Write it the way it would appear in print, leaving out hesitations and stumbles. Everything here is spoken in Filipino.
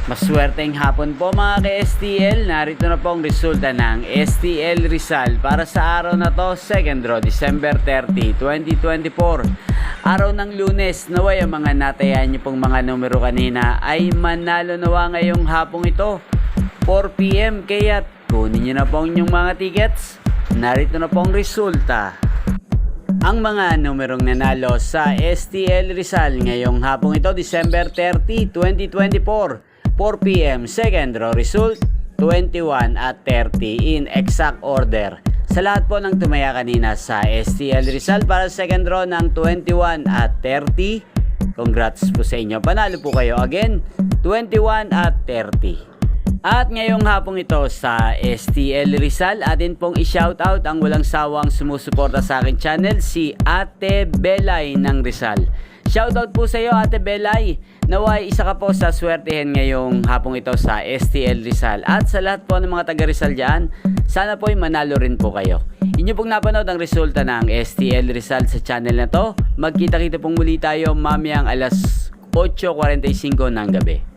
Maswerteng hapon po mga ka-STL. Narito na po ang resulta ng STL Rizal para sa araw na to, 2nd draw, December 30, 2024. Araw ng Lunes, naway ang mga natayan niyo pong mga numero kanina ay manalo nawa ngayong hapong ito, 4 PM. Kaya kunin niyo na po ang inyong mga tickets. Narito na po ang resulta. Ang mga numerong nanalo sa STL Rizal ngayong hapong ito, December 30, 2024. 4 PM, second draw result, 21 at 30 in exact order. Sa lahat po ng tumaya kanina sa STL Rizal para sa second draw ng 21 at 30, congrats po sa inyo. Panalo po kayo again, 21 at 30. At ngayong hapong ito sa STL Rizal, atin pong i-shoutout ang walang sawang sumusuporta sa aking channel, si Ate Belay ng Rizal. Shoutout po sa iyo, Ate Belay. Naway isa ka po sa swertehin ngayong hapong ito sa STL Rizal. At sa lahat po ng mga taga Rizal dyan, sana po ay manalo rin po kayo. Inyo pong napanood ang resulta ng STL Rizal sa channel na to. Magkita-kita pong muli tayo mamayang alas 8:45 ng gabi.